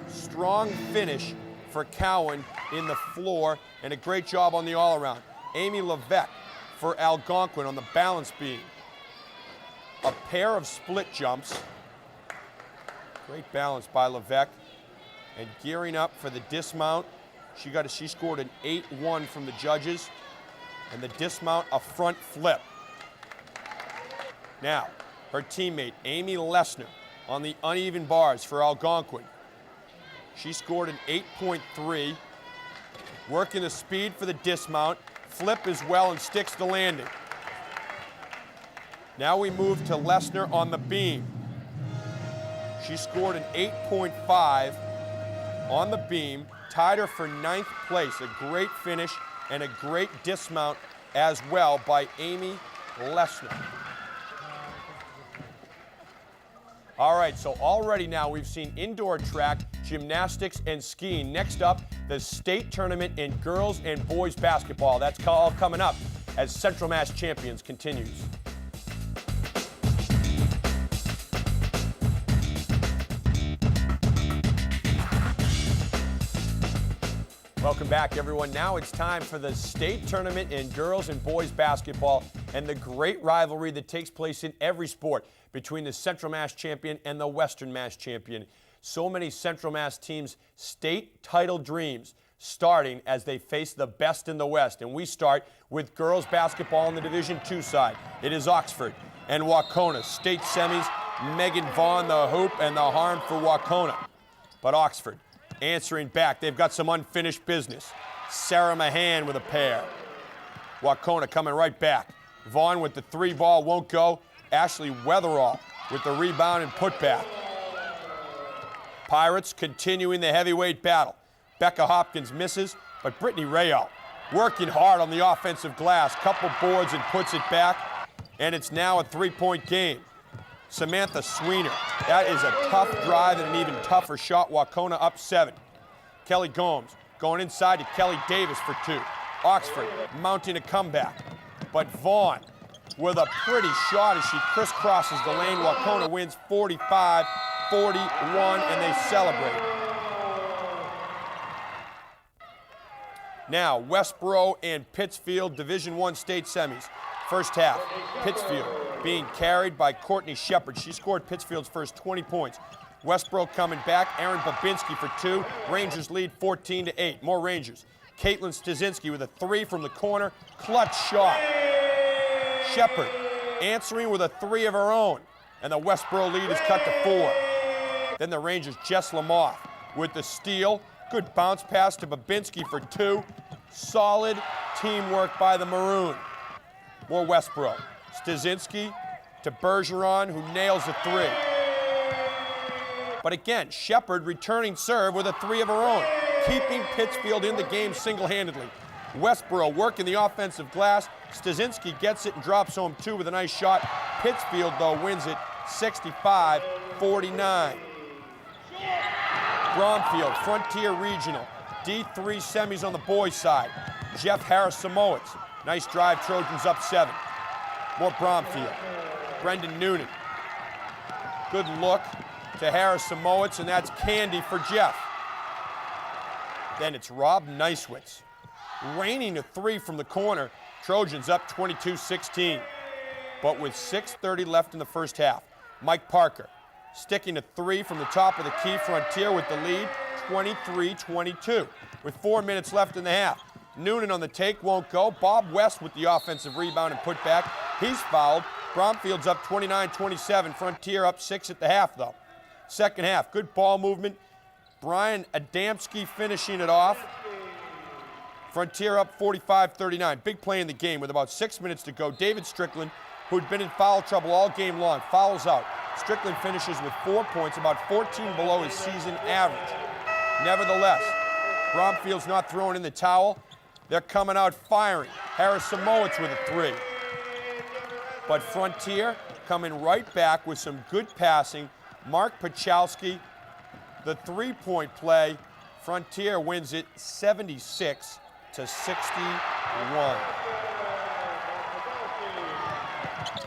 Strong finish for Cowan in the floor, and a great job on the all-around. Amy Levesque for Algonquin on the balance beam. A pair of split jumps. Great balance by Levesque. And gearing up for the dismount. She scored an 8-1 from the judges. And the dismount, a front flip. Now, her teammate, Amy Lesner, on the uneven bars for Algonquin. She scored an 8.3. Working the speed for the dismount. Flip as well and sticks the landing. Now we move to Lesner on the beam. She scored an 8.5 on the beam, tied her for 9th place. A great finish and a great dismount as well by Amy Lesner. All right, so already now we've seen indoor track, gymnastics, and skiing. Next up, the state tournament in girls and boys basketball. That's all coming up as Central Mass Champions continues. Welcome back, everyone. Now it's time for the state tournament in girls and boys basketball and the great rivalry that takes place in every sport between the Central Mass champion and the Western Mass champion. So many Central Mass teams' state title dreams starting as they face the best in the West. And we start with girls basketball on the Division II side. It is Oxford and Waucona state semis Megan Vaughn, the hoop, and the harm for Wauconah. But Oxford answering back. They've got some unfinished business. Sarah Mahan with a pair. Wauconah coming right back. Vaughn with the 3 ball, won't go. Ashley Weatherall with the rebound and putback. Pirates continuing the heavyweight battle. Becca Hopkins misses, but Brittany Rayo working hard on the offensive glass. Couple boards and puts it back, and it's now a 3-point game. Samantha Sweener, that is a tough drive and an even tougher shot. Wauconah up 7. Kelly Gomes going inside to Kelly Davis for 2. Oxford mounting a comeback, but Vaughn with a pretty shot as she crisscrosses the lane. Wauconah wins 45-41, and they celebrate. Now, Westboro and Pittsfield, Division I state semis. First half, Pittsfield being carried by Courtney Shepard. She scored Pittsfield's first 20 points. Westboro coming back, Aaron Babinski for 2. Rangers lead 14-8. More Rangers. Caitlin Stasinski with a 3 from the corner. Clutch shot. Shepard answering with a 3 of her own. And the Westboro lead is cut to 4. Then the Rangers' Jess Lamoth with the steal. Good bounce pass to Babinski for 2. Solid teamwork by the Maroon. More Westboro. Stasinski to Bergeron, who nails a 3. But again, Shepard returning serve with a 3 of her own, keeping Pittsfield in the game single-handedly. Westboro working the offensive glass. Stasinski gets it and drops home 2 with a nice shot. Pittsfield, though, wins it 65-49. Bromfield, Frontier Regional, D3 semis on the boys' side. Jeff Harris-Samoitz, nice drive, Trojans up 7. More Bromfield. Brendan Noonan. Good look to Harris-Samoitz, and that's candy for Jeff. Then it's Rob Neiswitz, raining a 3 from the corner. Trojans up 22-16. But with 6:30 left in the first half, Mike Parker sticking a 3 from the top of the key. Frontier with the lead, 23-22. With 4 minutes left in the half. Noonan on the take, won't go. Bob West with the offensive rebound and putback. He's fouled. Bromfield's up 29-27. Frontier up 6 at the half, though. Second half, good ball movement. Brian Adamski finishing it off. Frontier up 45-39. Big play in the game with about 6 minutes to go. David Strickland, who'd been in foul trouble all game long, fouls out. Strickland finishes with 4 points, about 14 below his season average. Nevertheless, Bromfield's not throwing in the towel. They're coming out firing. Harris-Samoitz with a 3. But Frontier coming right back with some good passing. Mark Pachowski, the 3-point play. Frontier wins it 76-61.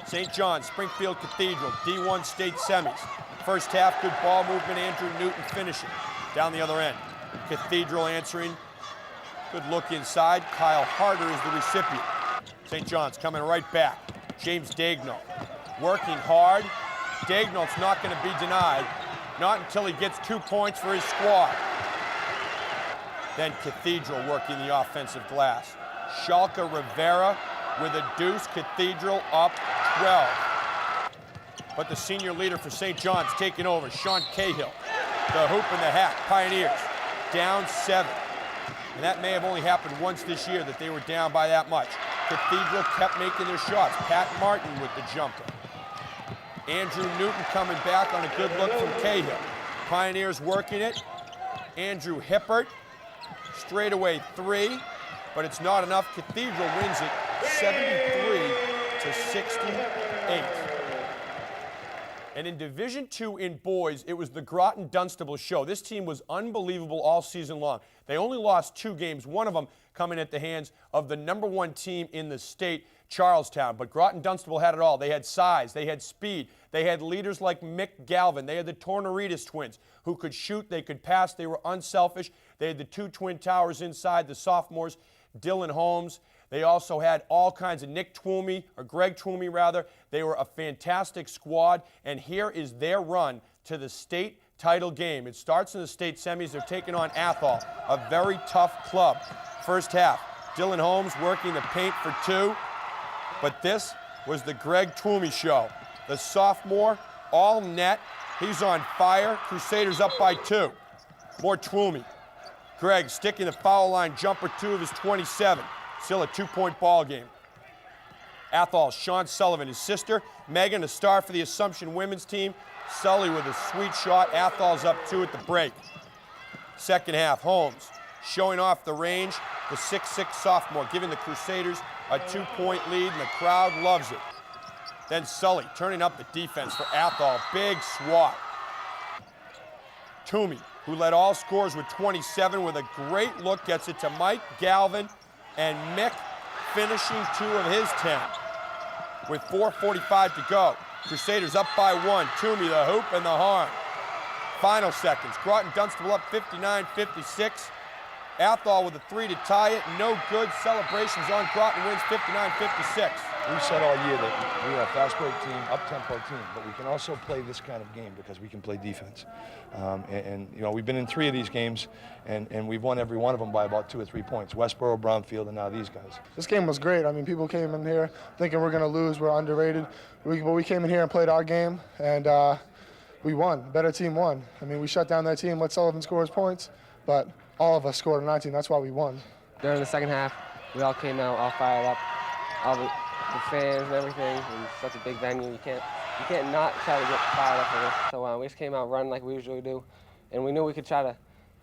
St. John's, Springfield Cathedral, D1 state semis. First half, good ball movement. Andrew Newton finishing down the other end. Cathedral answering. Good look inside. Kyle Harder is the recipient. St. John's coming right back. James Daignault working hard. Daignault's not going to be denied. Not until he gets 2 points for his squad. Then Cathedral working the offensive glass. Shalka Rivera with a deuce. Cathedral up 12. But the senior leader for St. John's taking over. Sean Cahill. The hoop and the hat. Pioneers down 7. And that may have only happened once this year that they were down by that much. Cathedral kept making their shots. Pat Martin with the jumper. Andrew Newton coming back on a good look from Cahill. Pioneers working it. Andrew Hippert, straightaway 3, but it's not enough. Cathedral wins it 73-68. And in Division II in boys, it was the Groton-Dunstable show. This team was unbelievable all season long. They only lost 2 games, one of them coming at the hands of the #1 team in the state, Charlestown. But Groton-Dunstable had it all. They had size, they had speed, they had leaders like Mick Galvin, they had the Tornaritas twins who could shoot, they could pass, they were unselfish. They had the 2 twin towers inside, the sophomores, Dylan Holmes. They also had all kinds of Greg Twomey rather. They were a fantastic squad, and here is their run to the state title game. It starts in the state semis. They're taking on Athol, a very tough club. First half, Dylan Holmes working the paint for 2, but this was the Greg Twomey show. The sophomore all net. He's on fire. Crusaders up by 2. More Twomey. Greg sticking the foul line, jumper 2 of his 27. Still a 2-point ball game. Athol, Sean Sullivan, his sister. Megan, a star for the Assumption women's team. Sully with a sweet shot. Athol's up 2 at the break. Second half, Holmes showing off the range. The 6'6" sophomore giving the Crusaders a 2-point lead, and the crowd loves it. Then Sully turning up the defense for Athol. Big swat. Toomey, who led all scorers with 27 with a great look, gets it to Mike Galvin, and Mick finishing 2 of his 10. With 4:45 to go, Crusaders up by 1. Toomey, the hoop and the harm. Final seconds, Groton-Dunstable up 59-56. Athol with a 3 to tie it, no good. Celebrations on. Groton wins 59-56. We said all year that we are a fast break team, up-tempo team, but we can also play this kind of game because we can play defense. You know, we've been in 3 of these games, and we've won every one of them by about 2 or 3 points. Westboro, Brownfield, and now these guys. This game was great. I mean, people came in here thinking we're going to lose, we're underrated. But we came in here and played our game, and we won. Better team won. I mean, we shut down that team, let Sullivan score his points, but all of us scored on our team. That's why we won. During the second half, we all came out all fired up. All the fans and everything. In such a big venue, you can't not try to get fired up for this. So we just came out running like we usually do, and we knew we could try to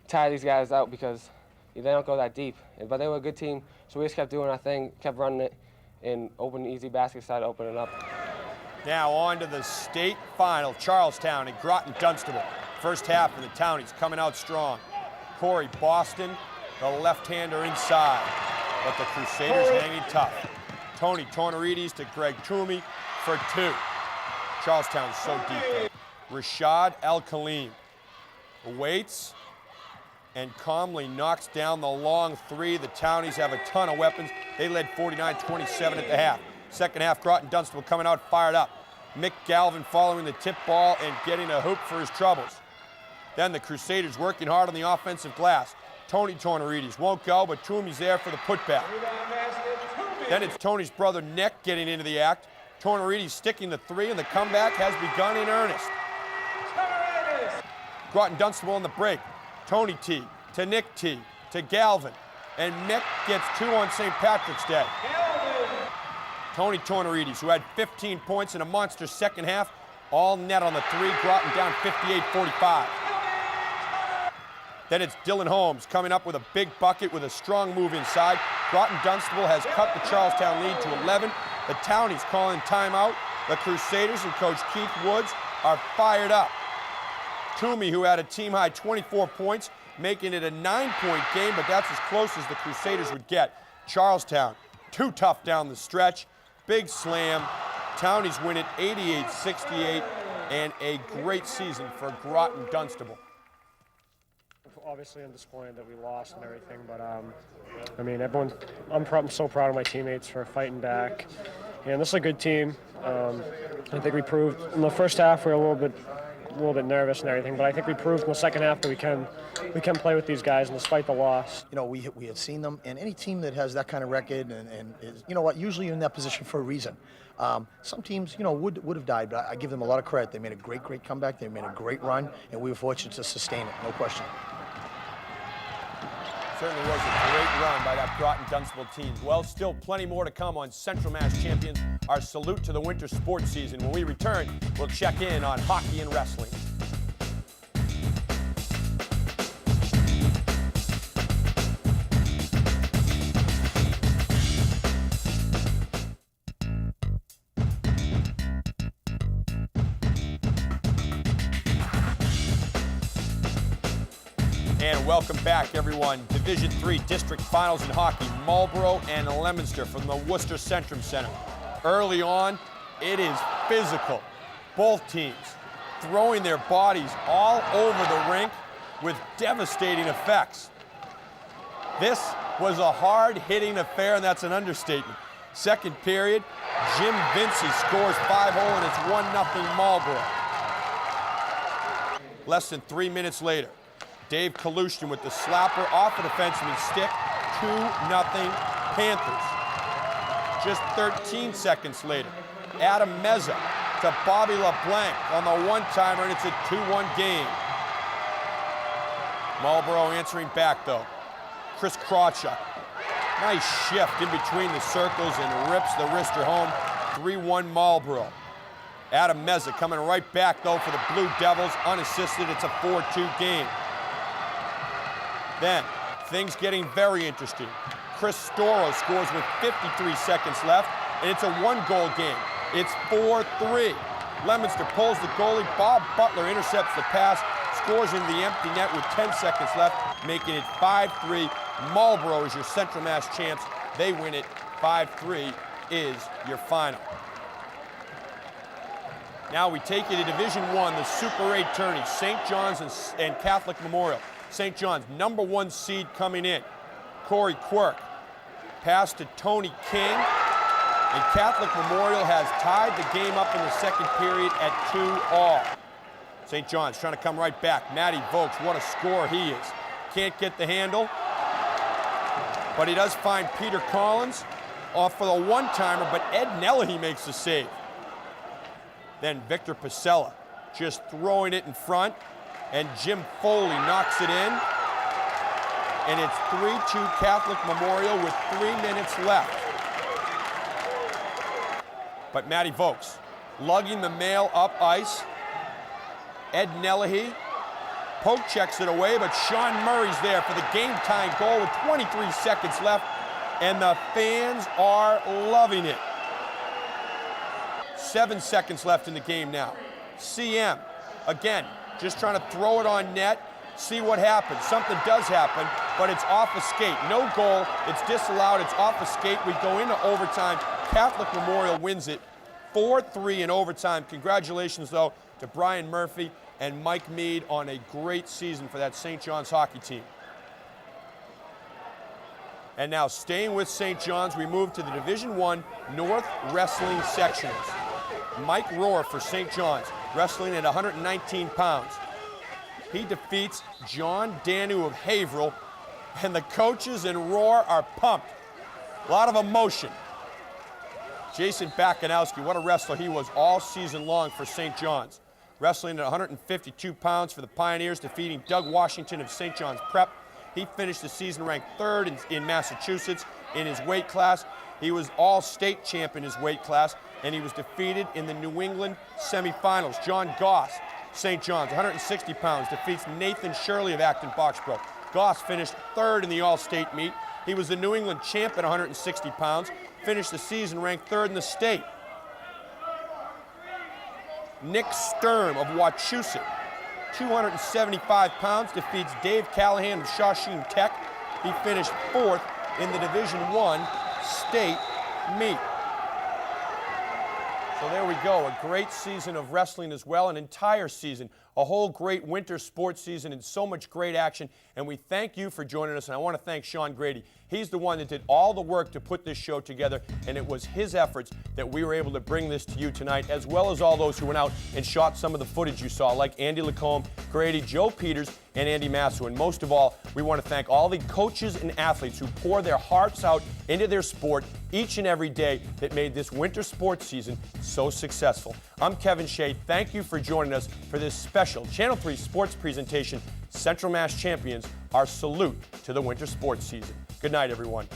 tire these guys out because they don't go that deep. But they were a good team, so we just kept doing our thing, kept running it, and opened easy baskets, started opening up. Now on to the state final, Charlestown and Groton-Dunstable. First half of the Townies coming out strong. Corey Boston, the left-hander inside, but the Crusaders hanging tough. Tony Tornarides to Greg Toomey for 2. Charlestown's so deep. Rashad El-Khalim waits and calmly knocks down the long 3. The Townies have a ton of weapons. They led 49-27 at the half. Second half, Groton-Dunstable coming out fired up. Mick Galvin following the tip ball and getting a hoop for his troubles. Then the Crusaders working hard on the offensive glass. Tony Tornarides won't go, but Toomey's there for the putback. Then it's Tony's brother Nick getting into the act. Tornarides sticking the 3, and the comeback has begun in earnest. Groton-Dunstable on the break. Tony T to Nick T to Galvin, and Mick gets 2 on St. Patrick's Day. Tony Tornarides, who had 15 points in a monster second half, all net on the 3. Groton down 58-45. Then it's Dylan Holmes coming up with a big bucket with a strong move inside. Groton-Dunstable has cut the Charlestown lead to 11. The Townies calling timeout. The Crusaders and Coach Keith Woods are fired up. Toomey, who had a team-high 24 points, making it a 9-point game, but that's as close as the Crusaders would get. Charlestown, too tough down the stretch. Big slam. Townies win it 88-68, and a great season for Groton-Dunstable. Obviously, I'm disappointed that we lost and everything, but I mean, I'm so proud of my teammates for fighting back. And this is a good team. I think we proved in the first half we were a little bit nervous and everything, but I think we proved in the second half that we can play with these guys, and despite the loss. You know, we have seen them, and any team that has that kind of record and is, you know what, usually in that position for a reason. Some teams, you know, would have died, but I give them a lot of credit. They made a great comeback. They made a great run, and we were fortunate to sustain it, no question. Certainly was a great run by that Groton-Dunstable team. Well, still plenty more to come on Central Mass Champions. Our salute to the winter sports season. When we return, we'll check in on hockey and wrestling. And welcome back, everyone. Division III District Finals in hockey. Marlborough and Leominster from the Worcester Centrum Center. Early on, it is physical. Both teams throwing their bodies all over the rink with devastating effects. This was a hard-hitting affair, and that's an understatement. Second period, Jim Vincey scores 5-0, and it's 1-0 Marlborough. Less than 3 minutes later, Dave Kalushkin with the slapper off a defenseman's stick, 2-0 Panthers. Just 13 seconds later, Adam Meza to Bobby LeBlanc on the one-timer, and it's a 2-1 game. Marlboro answering back, though. Chris Krawchuk. Nice shift in between the circles and rips the wrister home. 3-1 Marlboro. Adam Meza coming right back, though, for the Blue Devils. Unassisted, it's a 4-2 game. Then, things getting very interesting. Chris Storo scores with 53 seconds left, and it's a 1-goal game. It's 4-3. Leominster pulls the goalie. Bob Butler intercepts the pass, scores into the empty net with 10 seconds left, making it 5-3. Marlboro is your Central Mass champs. They win it. 5-3 is your final. Now we take you to Division I, the Super 8 tourney, St. John's and Catholic Memorial. St. John's, #1 seed coming in. Corey Quirk. Pass to Tony King. And Catholic Memorial has tied the game up in the second period at 2-all. St. John's trying to come right back. Matty Vokes, what a scorer he is. Can't get the handle. But he does find Peter Collins off for the one-timer, but Ed Nellahy makes the save. Then Victor Pasella just throwing it in front, and Jim Foley knocks it in. And it's 3-2 Catholic Memorial with 3 minutes left. But Matty Vokes lugging the mail up ice. Ed Nellahy poke checks it away, but Sean Murray's there for the game-tying goal with 23 seconds left, and the fans are loving it. 7 seconds left in the game now. CM, again, just trying to throw it on net, see what happens. Something does happen, but it's off a skate. No goal, it's disallowed, it's off a skate. We go into overtime. Catholic Memorial wins it 4-3 in overtime. Congratulations, though, to Brian Murphy and Mike Mead on a great season for that St. John's hockey team. And now, staying with St. John's, we move to the Division I North Wrestling Sectionals. Mike Rohr for St. John's, wrestling at 119 pounds. He defeats John Danu of Haverhill, and the coaches and Rohr are pumped. A lot of emotion. Jason Bakanowski, what a wrestler he was all season long for St. John's. Wrestling at 152 pounds for the Pioneers, defeating Doug Washington of St. John's Prep. He finished the season ranked 3rd in Massachusetts in his weight class. He was all-state champ in his weight class, and he was defeated in the New England semifinals. John Goss, St. John's, 160 pounds, defeats Nathan Shirley of Acton Boxborough. Goss finished 3rd in the all-state meet. He was the New England champ at 160 pounds, finished the season ranked 3rd in the state. Nick Sturm of Wachusett, 275 pounds, defeats Dave Callahan of Shawsheen Tech. He finished 4th in the Division I state meet. So there we go, a great season of wrestling as well, an entire season, a whole great winter sports season and so much great action. And we thank you for joining us, and I want to thank Sean Grady. He's the one that did all the work to put this show together, and it was his efforts that we were able to bring this to you tonight, as well as all those who went out and shot some of the footage you saw, like Andy Lacombe, Grady, Joe Peters, and Andy Masso. And most of all, we want to thank all the coaches and athletes who pour their hearts out into their sport each and every day that made this winter sports season so successful. I'm Kevin Shea. Thank you for joining us for this special Channel 3 sports presentation, Central Mass Champions, our salute to the winter sports season. Good night, everyone.